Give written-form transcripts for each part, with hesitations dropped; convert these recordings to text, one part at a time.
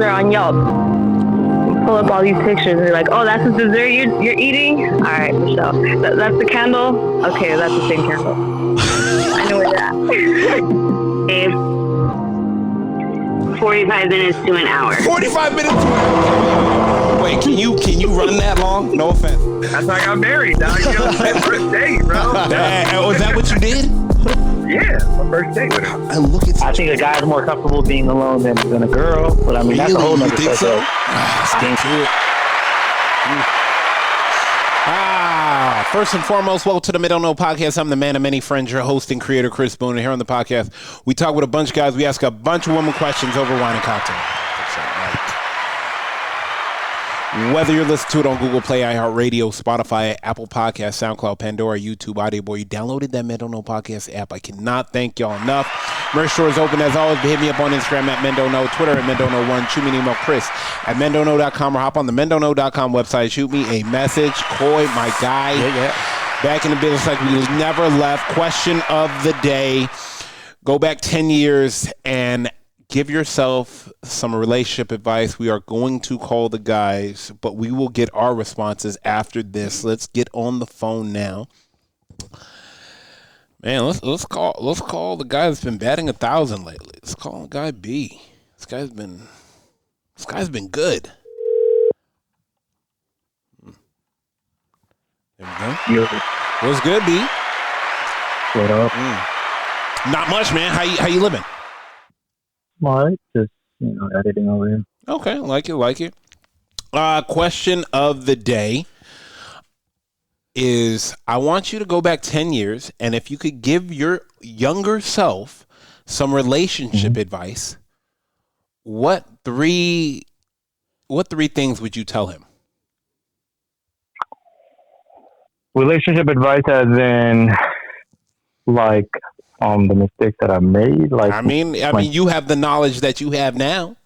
hamburger on Yelp. Pull up all these pictures and you're like, oh, that's the dessert you're eating? All right, Michelle. That's the candle? Okay, that's the same candle. I know where that. 45 minutes to an hour. 45 minutes to an hour. Wait, can you run that long? No offense. That's like I'm married, dog. You know, first date, bro. Was that what you did? Yeah, my first date with her. And look at I think a guy's more comfortable being alone than a girl, but I mean, that's a whole nother think so? First and foremost, welcome to the Men Don't Know podcast. I'm the man of many friends, your host and creator, Chris Boone. And here on the podcast, we talk with a bunch of guys. We ask a bunch of women questions over wine and cocktail. Whether you're listening to it on Google Play, iHeartRadio, Spotify, Apple Podcasts, SoundCloud, Pandora, YouTube, Audio Boy, you downloaded that Men Don't Know podcast app. I cannot thank y'all enough. Merch store is open as always. Hit me up on Instagram at Men Don't Know, Twitter at Men Don't Know 1. Shoot me an email, Chris at mendontknow.com, or hop on the mendontknow.com website. Shoot me a message. Coy, my guy, back in the business like we never left. Question of the day. Go back 10 years and give yourself some relationship advice. We are going to call the guys, but we will get our responses after this. Let's get on the phone now. Man, let's call the guy that's been batting 1,000 lately. Let's call the guy B. This guy's been good. There we go. What's good, B? What up? Not much, man. How you living? All right, just editing over here. Okay, like it. Question of the day is, I want you to go back 10 years, and if you could give your younger self some relationship advice, what three things would you tell him? Relationship advice as in, like, the mistakes that I made. Like, I mean, you have the knowledge that you have now.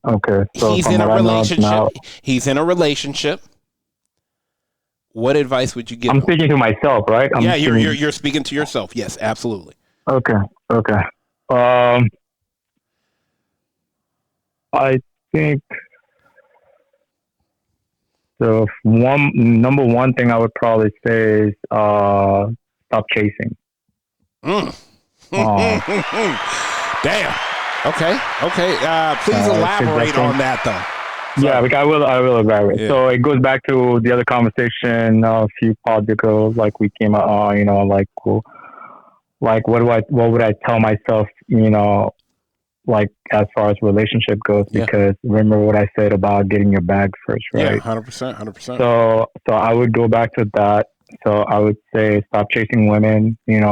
Okay, so He's in a relationship. He's in a relationship. What advice would you give? I'm speaking to myself, right? You're speaking to yourself. Yes, absolutely. Okay. I think the number one thing I would probably say is stop chasing. Damn. Okay. Please elaborate on that, though. Yeah, I will elaborate. Yeah. So it goes back to the other conversation a few pods ago. Like we came out, like what would I tell myself? Like as far as relationship goes, because remember what I said about getting your bag first, right? Yeah, 100%. So I would go back to that. So I would say stop chasing women. Get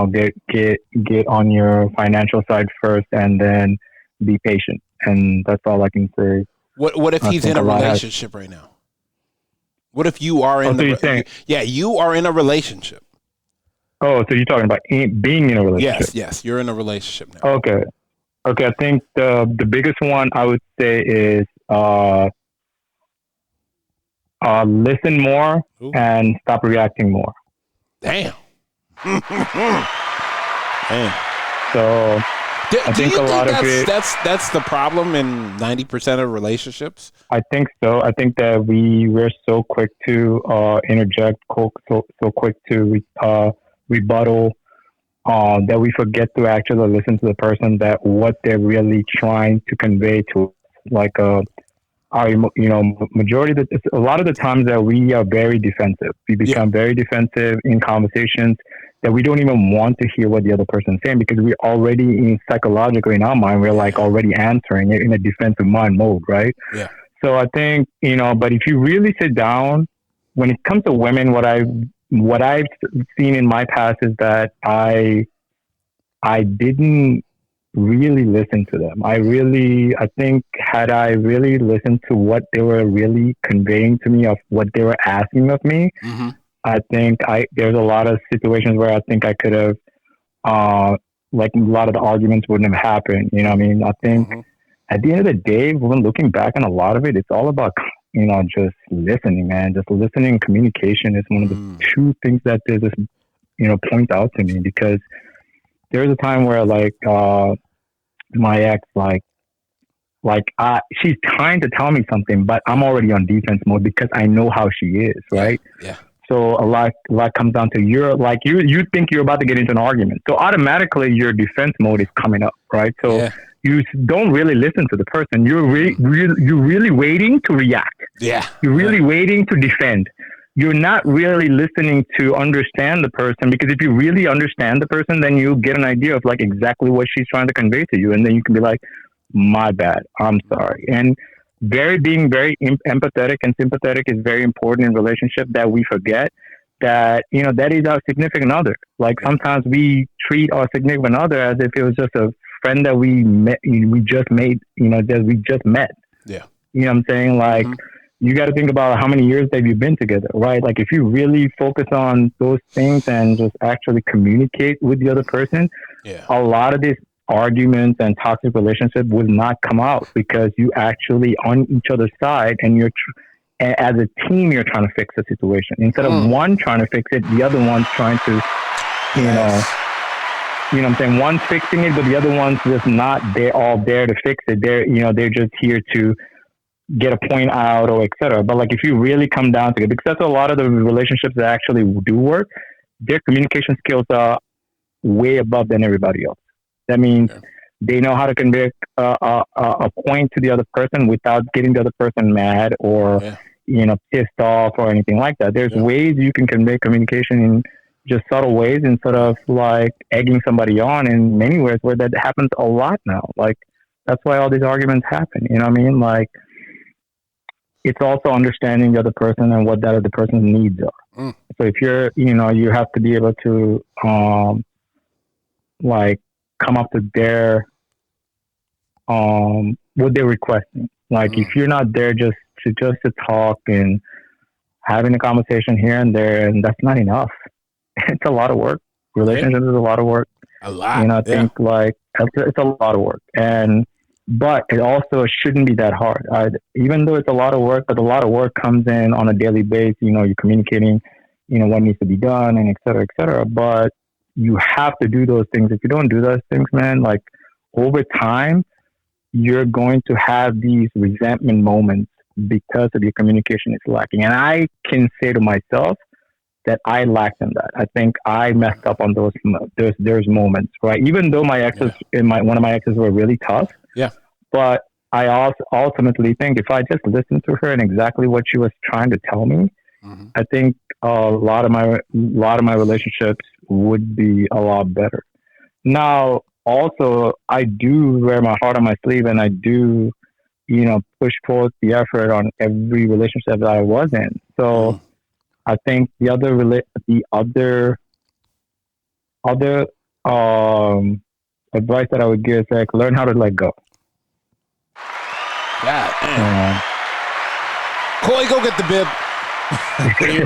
on your financial side first, and then be patient. And that's all I can say. What if he's in a relationship right now? What if you are in you are in a relationship? Oh, so you're talking about being in a relationship? Yes, you're in a relationship now. Okay. I think the biggest one I would say is listen more and stop reacting more. Damn. So I think a lot of it. That's the problem in 90% of relationships. I think so. I think that we're so quick to interject, so quick to rebuttal, that we forget to actually listen to the person, that what they're really trying to convey to us. Like majority of a lot of the times that we are very defensive. We become very defensive in conversations that we don't even want to hear what the other person is saying, because we're already psychologically in our mind, we're like already answering it in a defensive mind mode, right? Yeah. So I think, but if you really sit down, when it comes to women, what I've seen in my past is that I didn't really listen to them. I think had I really listened to what they were really conveying to me, of what they were asking of me, I think there's a lot of situations where I think I could have, like a lot of the arguments wouldn't have happened. You know what I mean? I think at the end of the day, when looking back on a lot of it, it's all about, just listening, man. Just listening. Communication is one of the two things that they just, point out to me, because there was a time where like, my ex, like, Like, she's trying to tell me something, but I'm already on defense mode because I know how she is, right? Yeah. So a lot comes down to you think you're about to get into an argument. So automatically your defense mode is coming up, right? So you don't really listen to the person. You're really waiting to react. Yeah. You're really waiting to defend. You're not really listening to understand the person, because if you really understand the person, then you get an idea of like exactly what she's trying to convey to you. And then you can be like, my bad, I'm sorry. And being very empathetic and sympathetic is very important in relationship, that we forget that, you know, that is our significant other. Like sometimes we treat our significant other as if it was just a friend that we just met. Yeah. You know what I'm saying? Like, you got to think about how many years have you been together, right? Like if you really focus on those things and just actually communicate with the other person, a lot of these arguments and toxic relationship would not come out, because you actually on each other's side, and as a team, you're trying to fix the situation instead of one trying to fix it, the other one's trying to, you know what I'm saying? One's fixing it, but the other one's just not there to fix it. They're just here to get a point out or etc. But like if you really come down to it, because that's a lot of the relationships that actually do work, their communication skills are way above than everybody else. That means they know how to convey a point to the other person without getting the other person mad or pissed off or anything like that. There's ways you can convey communication in just subtle ways instead of like egging somebody on in many ways, where that happens a lot now. Like that's why all these arguments happen. You know what I mean? Like it's also understanding the other person and what that other person's needs are. So if you're, you have to be able to like come up to their what they're requesting. Like if you're not there just to talk and having a conversation here and there, and that's not enough. It's a lot of work. Relationships is a lot of work. A lot. I think like it's a lot of work, but it also shouldn't be that hard. Even though it's a lot of work, but a lot of work comes in on a daily basis. You're communicating, what needs to be done, and et cetera, et cetera. But you have to do those things. If you don't do those things, man, like over time, you're going to have these resentment moments because of your communication is lacking. And I can say to myself that I lacked in that. I think I messed up on those moments, right? Even though my exes, one of my exes were really tough. Yeah. But I also ultimately think if I just listened to her and exactly what she was trying to tell me, I think a lot of my relationships would be a lot better. Now, also, I do wear my heart on my sleeve, and I do, push forth the effort on every relationship that I was in. So I think the other advice that I would give is like learn how to let go. Yeah. Coy, go get the bib.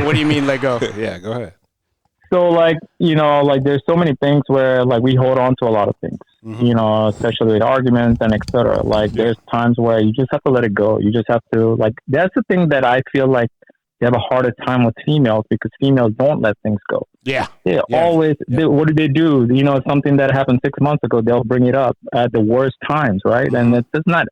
What do you mean let go? Yeah, go ahead. So like, there's so many things where like we hold on to a lot of things, especially with arguments and et cetera. Like there's times where you just have to let it go. You just have to that's the thing that I feel like they have a harder time with females, because females don't let things go. Yeah. They always, what do they do? Something that happened 6 months ago, they'll bring it up at the worst times, right? And it's just not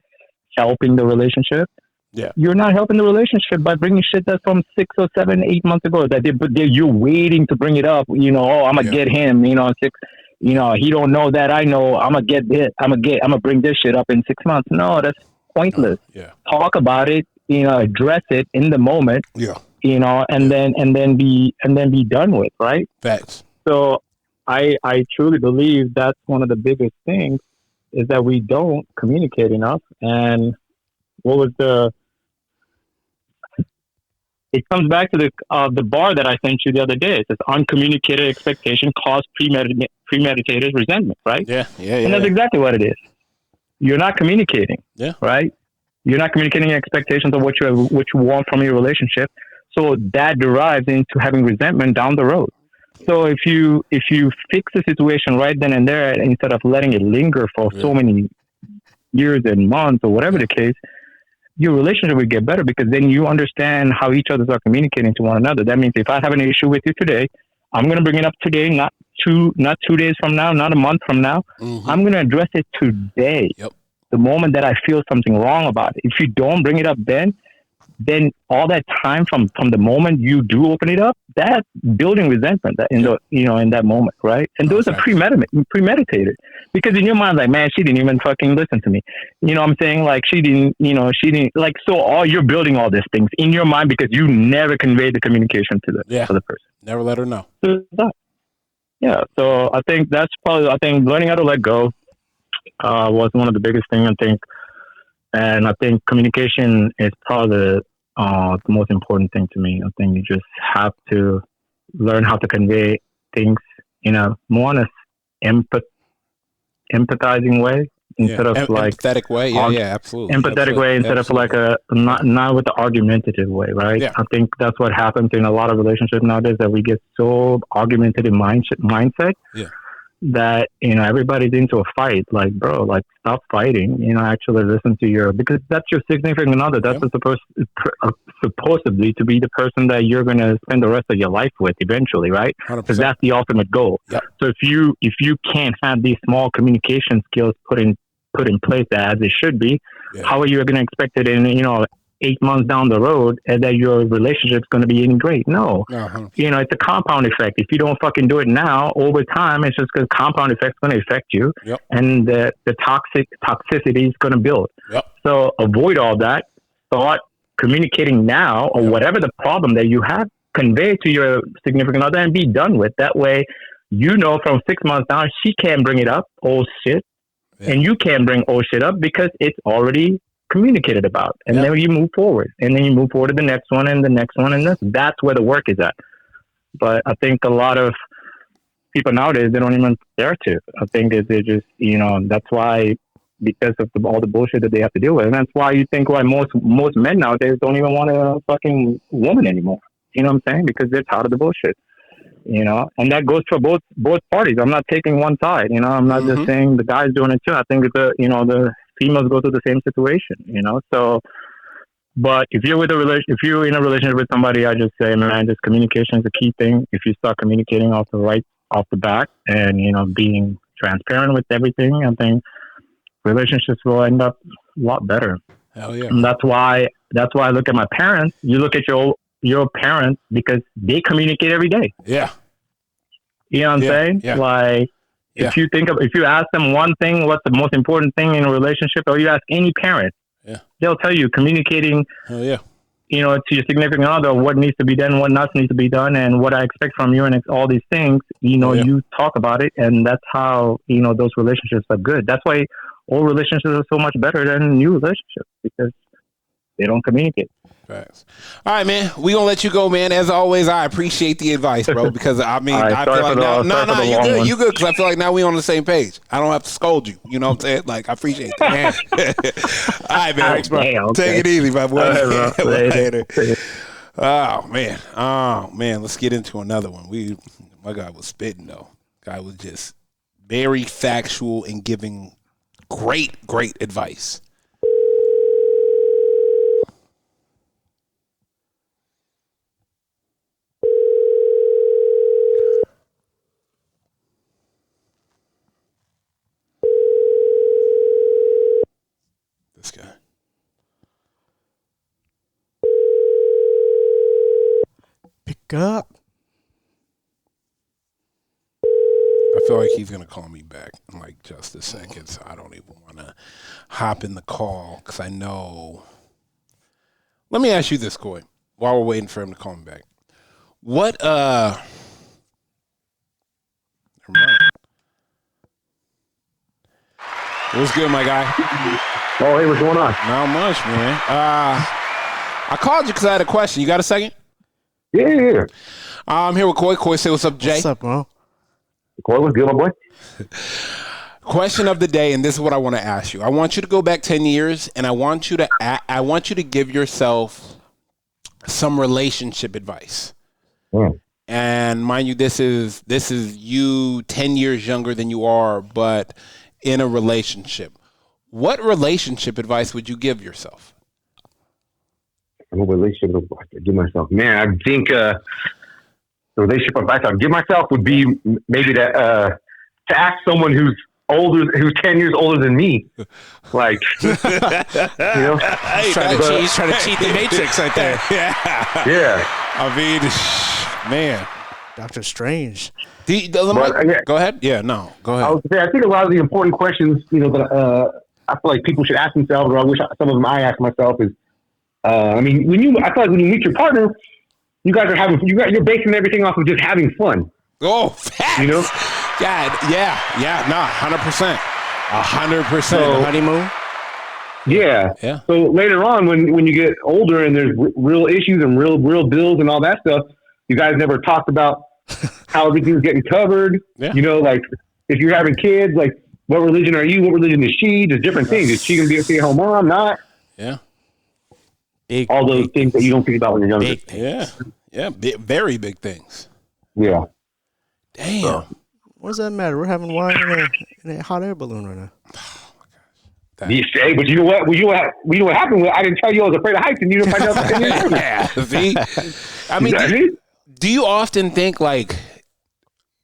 helping the relationship. Yeah. You're not helping the relationship by bringing shit that's from 6 or 7, 8 months ago that you're waiting to bring it up. I'm going to get him, he don't know that I know. I'm going to get this. I'm going to bring this shit up in 6 months. No, that's pointless. Talk about it, address it in the moment. Yeah. And then be done with, right? Facts. So I truly believe that's one of the biggest things, is that we don't communicate enough. And what was it comes back to the bar that I sent you the other day. It says uncommunicated expectation cause premeditated resentment, right? Yeah. And that's exactly what it is. You're not communicating. Yeah. Right? You're not communicating expectations of what you want from your relationship. So that derives into having resentment down the road. So if you fix the situation right then and there, instead of letting it linger for so many years and months or whatever the case, your relationship will get better, because then you understand how each other are communicating to one another. That means if I have an issue with you today, I'm going to bring it up today, not 2 days from now, not a month from now. I'm going to address it today. Yep. the moment that I feel something wrong about it. If you don't bring it up then all that time from the moment you do open it up, that's building resentment in that moment, right? And those are premeditated, because in your mind, like, man, she didn't even fucking listen to me. You know what I'm saying? Like, she didn't, like, so all you're building all these things in your mind because you never conveyed the communication to the other person. Never let her know. Yeah. So I think learning how to let go was one of the biggest things, I think. And I think communication is probably the most important thing to me. I think you just have to learn how to convey things in a more honest, empathizing way instead of like empathetic way. Yeah, absolutely. Empathetic way instead of like not with the argumentative way, right? Yeah. I think that's what happens in a lot of relationships nowadays, that we get so argumentative mindset. Yeah. That, everybody's into a fight. Like, bro, like, stop fighting, actually listen to because that's your significant other. That's supposedly to be the person that you're going to spend the rest of your life with eventually, right? Because that's the ultimate goal. Yep. So if you can't have these small communication skills put in place as it should be, how are you going to expect it in, 8 months down the road and that your relationship's going to be any great? No. Uh-huh. It's a compound effect. If you don't fucking do it now, over time, it's just because compound effect's going to affect you. Yep. And the toxicity is going to build. Yep. So avoid all that. Start communicating now, or whatever the problem that you have, convey to your significant other and be done with. That way, from 6 months down, she can't bring it up, old shit. Yeah. And you can't bring old shit up because it's already communicated about, and then you move forward, and then you move forward to the next one and the next one, and that's where the work is at. But I think a lot of people nowadays, they don't even dare to. I think they just, that's why, because of all the bullshit that they have to deal with, and that's why you think why most men nowadays don't even want a fucking woman anymore. You know what I'm saying? Because they're tired of the bullshit. And that goes for both parties. I'm not taking one side. I'm not just saying the guy's doing it too. I think the females go through the same situation, So, but if you're in a relationship with somebody, I just say, man, just communication is a key thing. If you start communicating off the bat, and being transparent with everything, I think relationships will end up a lot better. Hell yeah! And that's why I look at my parents. You look at your parents, because they communicate every day. Yeah. You know what I'm saying? Yeah. Like, if you ask them one thing, what's the most important thing in a relationship, or you ask any parent, they'll tell you communicating, to your significant other, what needs to be done, what not needs to be done, and what I expect from you, and all these things, you talk about it, and that's how, those relationships are good. That's why old relationships are so much better than new relationships, because they don't communicate. Facts. All right, man. We gonna let you go, man. As always, I appreciate the advice, bro. Because I feel like now, you good. Because I feel like now we on the same page. I don't have to scold you. You know what I'm saying? Like, I appreciate that, man. All right, man. Thanks, bro. Take it easy, my boy. Later. Oh man. Let's get into another one. My guy was spitting though. Guy was just very factual and giving great advice. This guy. Pick up. I feel like he's gonna call me back in like just a second, so I don't even want to hop in the call because I know. Let me ask you this, Coy, while we're waiting for him to call me back. What never mind. What's good, my guy? Oh, hey, what's going on? Not much, man. I called you because I had a question. You got a second? Yeah. I'm here with Coy. Coy, say what's up, Jay. What's up, bro? Coy, what's good, my boy? Question of the day, and this is what I want to ask you. I want you to go back 10 years, and I want you to give yourself some relationship advice. And mind you, this is you 10 years younger than you are, but in a relationship. What relationship advice would you give yourself? What relationship advice I'd give myself? Man, I think the relationship advice I'd give myself would be maybe to ask someone who's who's 10 years older than me. Like, you know, Hey, He's trying to cheat the Matrix right there. yeah. I mean, man. Doctor Strange. Go ahead. Yeah, no, go I ahead. was gonna say, I think a lot of the important questions, you know, that I feel like people should ask themselves, or I wish some of them I ask myself, is, I mean, I feel like when you meet your partner, you guys are you're basing everything off of just having fun. Oh, facts. You know? Yeah, nah, 100%. 100%. Honeymoon. Yeah. Yeah. So later on, when you get older and there's real issues and real bills and all that stuff, you guys never talked about how everything's getting covered. Yeah. You know, like if you're having kids, like what religion are you? What religion is she? There's different things. Is she gonna be a stay-at-home mom? Not. Yeah. Big. All those things that you don't think about when you're younger. Big things. Yeah. Very big things. Yeah. Damn. What does that matter? We're having wine in a hot air balloon right now. Hey, but you know what? You know what happened? I didn't tell you I was afraid of heights, and you didn't find out. Yeah. See, I mean, do you often think like?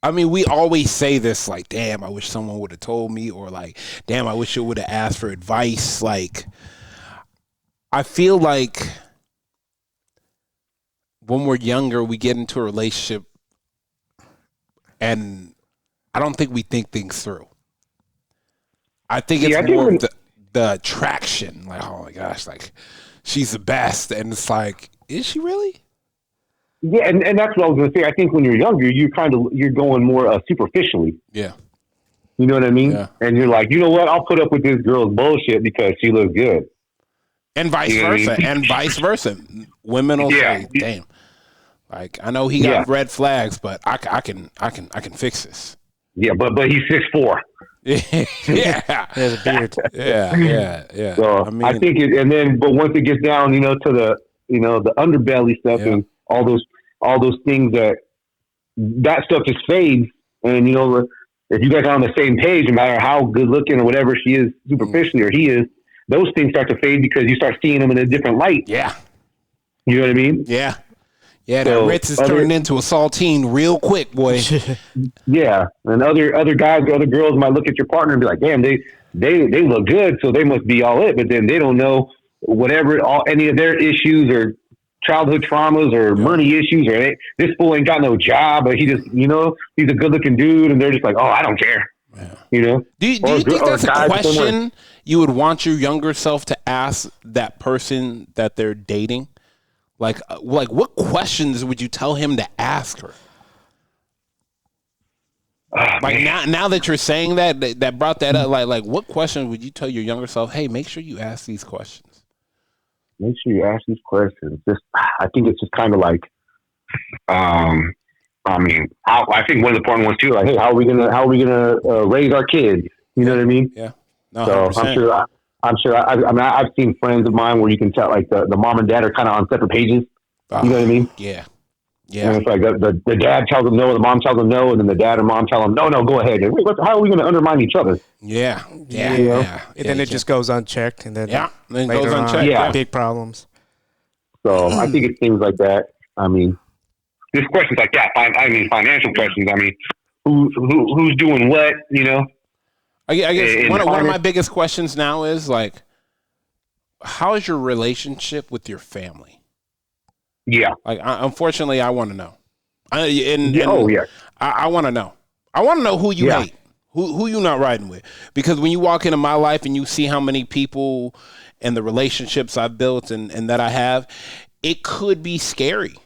I mean, we always say this like, "Damn, I wish someone would have told me," or like, "Damn, I wish I would have asked for advice." Like, I feel like when we're younger, we get into a relationship, and I don't think we think things through. I think it's more of the attraction. Like, oh my gosh, like she's the best, and it's like, is she really? Yeah, and that's what I was going to say. I think when you're younger, you're going more superficially. Yeah. You know what I mean? Yeah. And you're like, you know what? I'll put up with this girl's bullshit because she looks good. And vice versa. And vice versa. Women will say, damn. Like, I know he got red flags, but I can fix this. Yeah, but he's 6'4". Yeah. There's a beard. Yeah. So I think but once it gets down, you know, to the, you know, the underbelly stuff and all those things that stuff just fades. And, you know, if you guys are on the same page, no matter how good looking or whatever she is superficially or he is, those things start to fade because you start seeing them in a different light. Yeah. You know what I mean? Yeah. Yeah, that Ritz is turning into a saltine real quick, boy. Yeah. And other guys or other girls might look at your partner and be like, damn, they look good, so they must be all it. But then they don't know any of their issues or childhood traumas or money issues or this fool ain't got no job, but he just, you know, he's a good looking dude, and they're just like, oh, I don't care. Yeah. You know? Do you think that's a question you would want your younger self to ask that person that they're dating? Like what questions would you tell him to ask her? Like now that you're saying that brought that up, like what questions would you tell your younger self? Hey, make sure you ask these questions. Make sure you ask these questions. I think it's just kind of like, I mean, I think one of the important ones too. Like, hey, how are we gonna raise our kids? You know what I mean? Yeah. No, so 100%. I'm sure. I've seen friends of mine where you can tell like the mom and dad are kind of on separate pages. You know what I mean? Yeah. And it's like the dad tells them no, the mom tells them no, and then the dad or mom tell them no, go ahead. Wait, how are we going to undermine each other? Yeah. And then it just goes unchecked, and then then it goes unchecked. Big problems. So I think it's things like that. I mean, there's questions like that. I mean, financial questions. I mean, who's doing what? You know. I guess one of my biggest questions now is like, how is your relationship with your family? Yeah. Like, unfortunately, I want to know. I want to know. I want to know who you hate, who you not riding with. Because when you walk into my life and you see how many people and the relationships I've built and that I have, it could be scary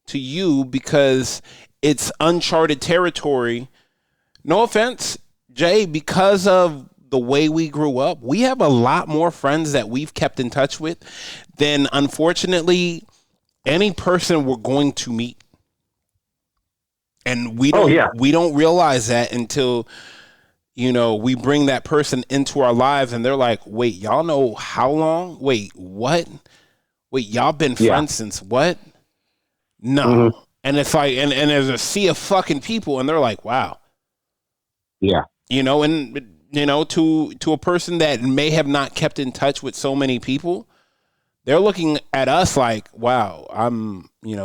to you because it's uncharted territory. No offense, Jay, because of the way we grew up, we have a lot more friends that we've kept in touch with than, unfortunately, any person we're going to meet. And we don't realize that until, you know, we bring that person into our lives and they're like, wait, y'all know how long? Wait, what? Wait, y'all been friends since what? No. Mm-hmm. And it's like, and there's a sea of fucking people and they're like, wow. Yeah. You know, and, you know, to a person that may have not kept in touch with so many people, they're looking at us like, wow,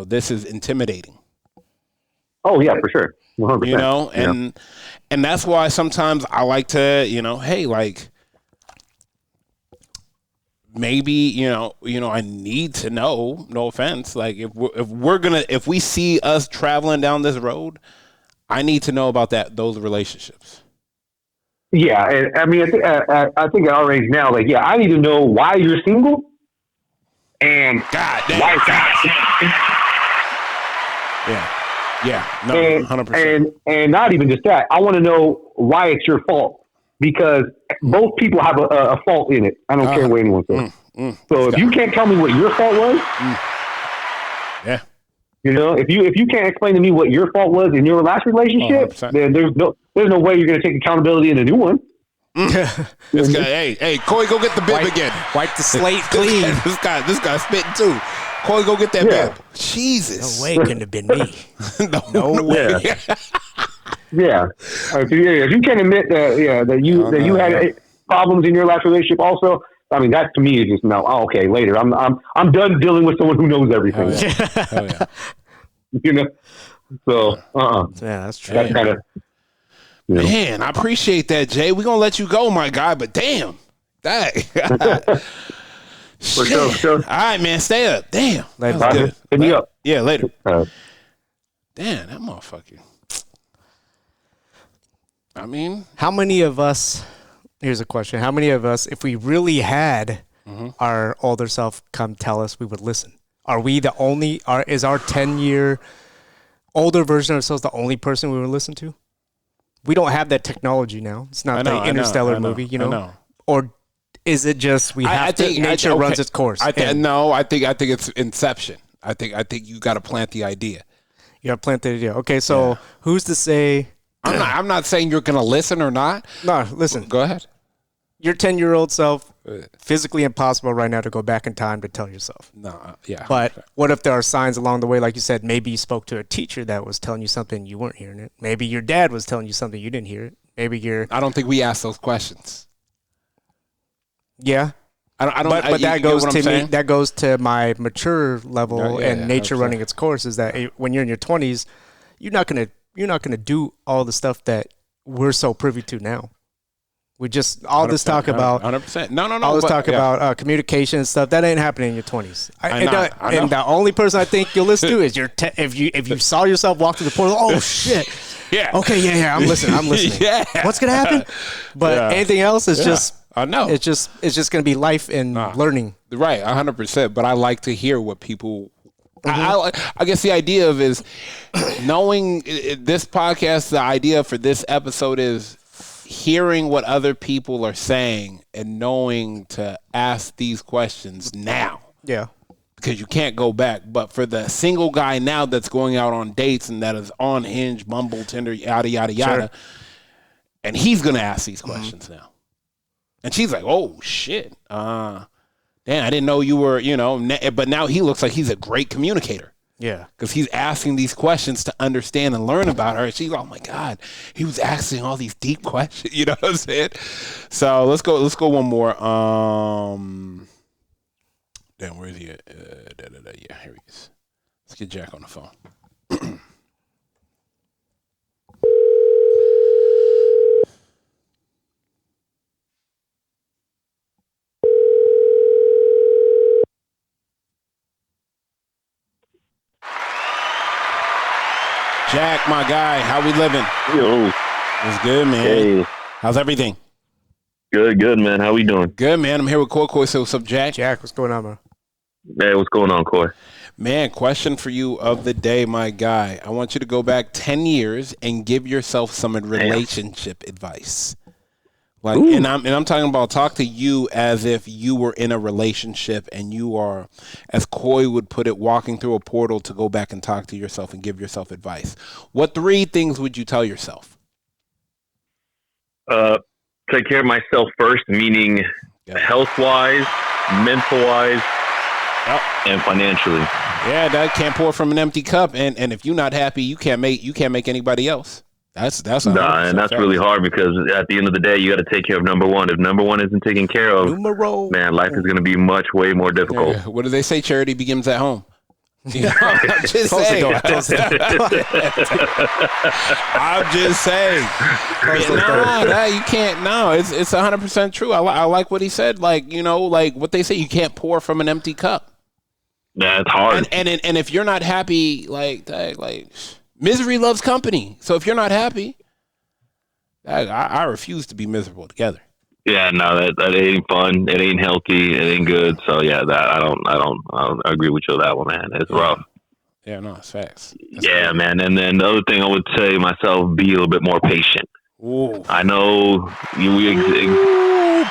this is intimidating. Oh, yeah, for sure. 100%. You know, and that's why sometimes I like to, you know, hey, like maybe, you know, I need to know, no offense, like if we see us traveling down this road, I need to know about those relationships. Yeah, and I mean, I think at our age now, like, yeah, I need to know why you're single, and God damn. why. Yeah, no, 100%. And not even just that. I want to know why it's your fault, because both people have a fault in it. I don't care what anyone says. So if you can't tell me what your fault was, yeah. You know, if you can't explain to me what your fault was in your last relationship, 100%. then there's no way you're going to take accountability in a new one. This guy, hey, Coy, go get the bib again. Wipe the slate clean. This guy spitting too. Coy, go get that bib. Jesus, No way, couldn't have been me. no way. Yeah. If you can't admit that you had problems in your last relationship, also, I mean, that to me is just no. Oh, okay, later. I'm done dealing with someone who knows everything. Oh yeah. You know. So Yeah, that's true. That's kind of. You know. Man, I appreciate that, Jay. We're gonna let you go, my guy, but damn. That. For sure. All right, man. Stay up. Damn. Later. That was good. Hit me up. Yeah, later. Right. Damn, that motherfucker. I mean, How many of us, here's a question, how many of us, if we really had our older self come tell us, we would listen? Are we the only, is our 10-year older version of ourselves the only person we would listen to? We don't have that technology now. It's not the Interstellar movie, you know? Or is it just nature runs its course? I think it's Inception. I think you got to plant the idea. You got to plant the idea. Okay, so who's to say? I'm not saying you're going to listen or not. No, listen. Go ahead. Your 10-year-old self, physically impossible right now to go back in time to tell yourself. No, yeah. But what if there are signs along the way, like you said, maybe you spoke to a teacher that was telling you something you weren't hearing it. Maybe your dad was telling you something you didn't hear it. Maybe I don't think we ask those questions. Yeah. I don't. But that goes to me. Saying? That goes to my mature level and nature 100%. running its course. Is that when you're in your 20s, you're not gonna do all the stuff that we're so privy to now. We just all this talk about 100%. No. All this talk about communication and stuff that ain't happening in your 20s. I know. And the only person I think you'll listen to is if you saw yourself walk through the portal. Oh shit. Yeah. Okay. Yeah. I'm listening. Yeah. What's gonna happen? But anything else is just. I know. It's just gonna be life and learning. Right. 100%. But I like to hear what people. I guess the idea of is knowing this podcast. The idea for this episode is hearing what other people are saying and knowing to ask these questions now. Yeah. Because you can't go back. But for the single guy now that's going out on dates and that is on Hinge, Bumble, Tinder, yada, yada, yada, and he's going to ask these questions now. And she's like, oh, shit. Damn, I didn't know you were, but now he looks like he's a great communicator. Yeah. Because he's asking these questions to understand and learn about her. And she's like, oh, my God, he was asking all these deep questions. You know what I'm saying? So let's go one more. Damn, where is he at? Yeah, here he is. Let's get Jack on the phone. Jack, my guy, how we living? Yo. It's good, man. Hey. How's everything? Good, man. How we doing? Good, man. I'm here with Coy. So what's up, Jack? Jack, what's going on, bro? Hey, what's going on, Coy? Man, question for you of the day, my guy. I want you to go back 10 years and give yourself some relationship advice. Like, and I'm talking about talk to you as if you were in a relationship and you are, as Coy would put it, walking through a portal to go back and talk to yourself and give yourself advice. What 3 things would you tell yourself? Take care of myself first, meaning health-wise, mental-wise, and financially. Yeah, that can't pour from an empty cup. And if you're not happy, you can't make anybody else. That's and that's really hard because at the end of the day, you got to take care of number one. If number one isn't taken care of, man, life is going to be way more difficult. Yeah. What do they say? Charity begins at home. You know, I'm just Close the saying. door. Close the door. I'm just saying. You can't. No, it's 100% true. I like what he said. Like, you know, like what they say, you can't pour from an empty cup. Yeah, it's hard. And if you're not happy, like misery loves company. So if you're not happy, I refuse to be miserable together. Yeah, no, that ain't fun. It ain't healthy. It ain't good. So yeah, that I don't agree with you on that one, man. It's rough. Yeah, no, it's facts. That's Yeah, crazy. man. And then the other thing I would say myself, be a little bit more patient. Ooh. I know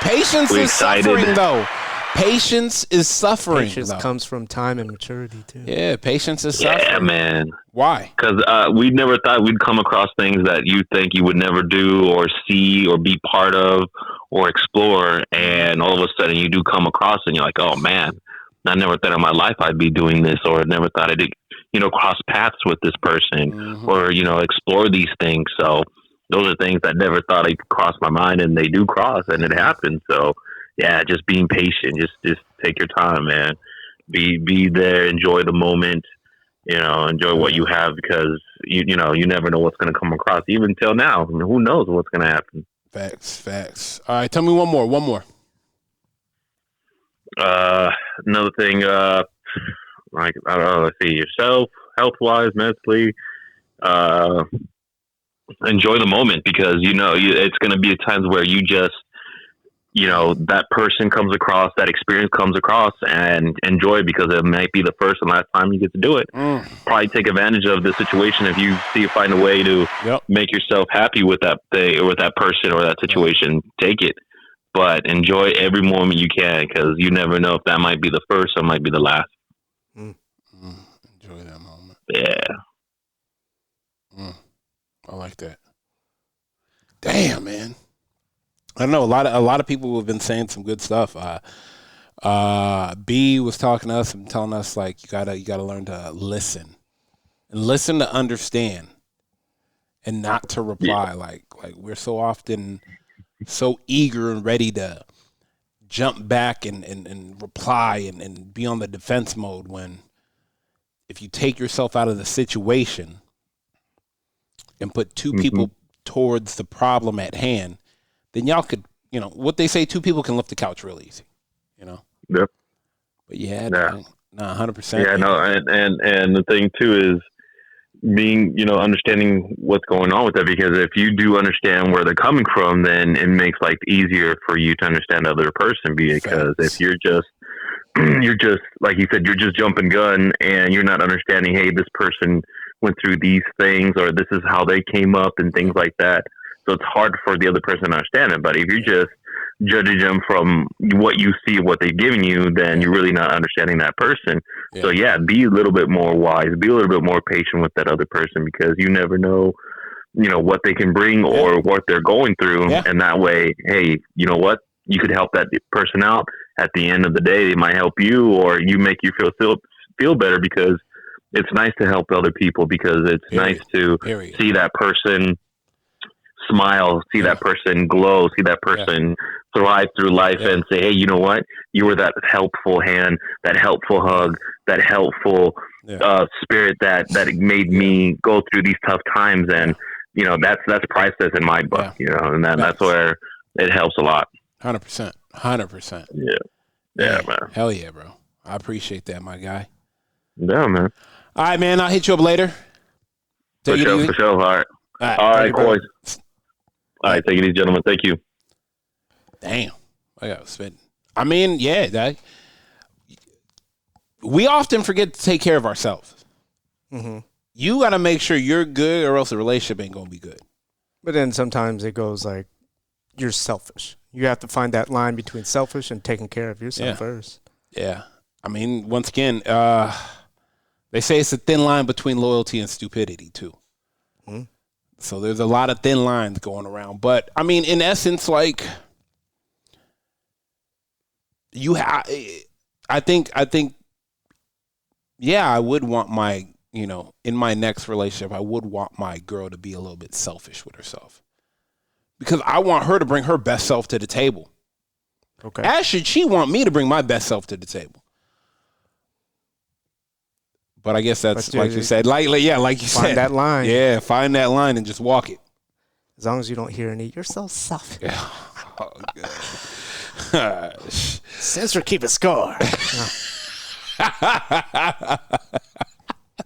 Patience we is excited. suffering, though. Patience is suffering. Patience though. comes from time and maturity too. Yeah, patience is suffering. yeah, man. Why? Because we never thought we'd come across things that you think you would never do or see or be part of or explore, and all of a sudden you do come across and you're like, oh man, I never thought in my life I'd be doing this, or never thought I'd, cross paths with this person, or explore these things. So those are things that never thought I could cross my mind, and they do cross, and it happens. So yeah, just being patient, just take your time, man. Be there, enjoy the moment. Enjoy what you have, because you never know what's going to come across. Even till now, who knows what's going to happen. Facts. All right, tell me one more. Another thing, like, I don't know, let's see, yourself, health-wise, mentally, enjoy the moment, because it's going to be times where you just that person comes across, that experience comes across, and enjoy it, because it might be the first and last time you get to do it. Probably take advantage of the situation if you find a way to make yourself happy with that thing, or with that person, or that situation. Take it, but enjoy every moment you can, because you never know if that might be the first or might be the last. Enjoy that moment. Yeah. I like that. Damn, man. I don't know, a lot of people have been saying some good stuff. B was talking to us and telling us, like, you gotta learn to listen to understand, and not to reply. Yeah. Like we're so often so eager and ready to jump back and reply and be on the defense mode, when if you take yourself out of the situation and put two people towards the problem at hand, then y'all could, what they say, two people can lift the couch real easy, Yep. But yeah, Yeah. 100%. Yeah, no, and the thing too is being, understanding what's going on with that, because if you do understand where they're coming from, then it makes life easier for you to understand the other person. Because if you're just like you said, you're just jumping gun, and you're not understanding, hey, this person went through these things, or this is how they came up, and things like that. So it's hard for the other person to understand it. But if you're just judging them from what you see, what they've given you, then you're really not understanding that person. Yeah. So yeah, be a little bit more wise, be a little bit more patient with that other person, because you never know, what they can bring or what they're going through. Yeah. And that way, hey, you know what? You could help that person out. At the end of the day, they might help you, or you make you feel better, because it's nice to help other people, because it's nice to see that person smile, see that person glow, see that person thrive through life, and say, hey, you know what? You were that helpful hand, that helpful hug, that helpful spirit that made me go through these tough times. And, that's priceless in my book, and that's where it helps a lot. 100%. Yeah, man. Hell yeah, bro. I appreciate that, my guy. Yeah, man. All right, man. I'll hit you up later. For sure. All right. All right, Corey. All right, take it easy, gentlemen. Thank you. Damn. I got spit. I mean, we often forget to take care of ourselves. You got to make sure you're good, or else the relationship ain't going to be good. But then sometimes it goes like, you're selfish. You have to find that line between selfish and taking care of yourself first. Yeah. I mean, once again, they say it's a thin line between loyalty and stupidity, too. So there's a lot of thin lines going around. But, I mean, in essence, like, I think, I would want my, in my next relationship, I would want my girl to be a little bit selfish with herself. Because I want her to bring her best self to the table. Okay. As should she want me to bring my best self to the table. But I guess that's But like you said. Like you said. Find that line. Yeah, find that line and just walk it. As long as you don't hear any, you're so soft. Yeah. Oh, Since we're keeping score.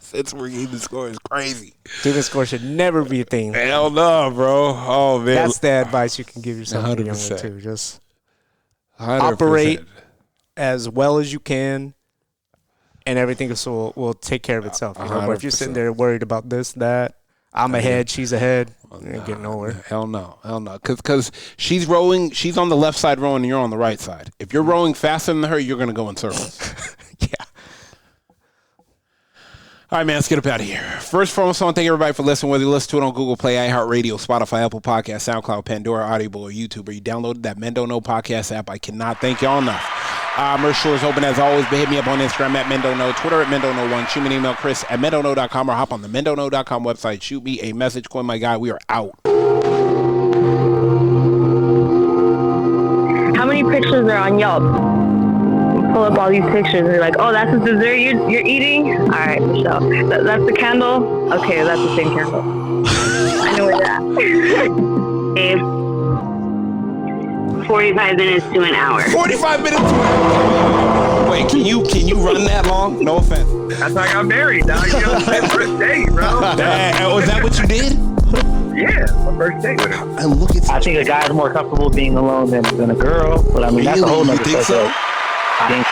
Since we're keeping score is crazy. Keeping score should never be a thing. Hell no, bro. Oh man, That's the advice you can give yourself when you're 100%. younger too. Just 100%. operate as well as you can, and everything will take care of itself. You know? But if you're sitting there worried about this, that, I'm ahead, she's ahead, you ain't getting nowhere. Hell no. Because she's rowing, she's on the left side rowing, and you're on the right side. If you're rowing faster than her, you're gonna go in circles. Yeah. All right, man, let's get up out of here. First, foremost, I want to thank everybody for listening, whether you listen to it on Google Play, iHeartRadio, Spotify, Apple Podcasts, SoundCloud, Pandora, Audible, or YouTube, or you downloaded that Men Don't Know podcast app. I cannot thank y'all enough. Merch store is open as always, but hit me up on Instagram at Men Don't Know, Twitter at Men Don't Know 1, shoot me an email, Chris at mendontknow.com, or hop on the mendontknow.com website, shoot me a message, Coin My Guy. We are out. How many pictures are on Yelp? Pull up all these pictures and you're like, oh, that's the dessert you're eating? All right, Michelle. That's the candle? Okay, that's the same candle. I know where that. 45 minutes to an hour. 45 minutes to an hour. Wait, can you run that long? No offense. That's how I got married, dog. You know, my first date, bro. Was that what you did? Yeah, my first date with him. And look at I think a guy's more comfortable being alone than a girl, but I mean, that's a whole Really? nother You think so? subject. I think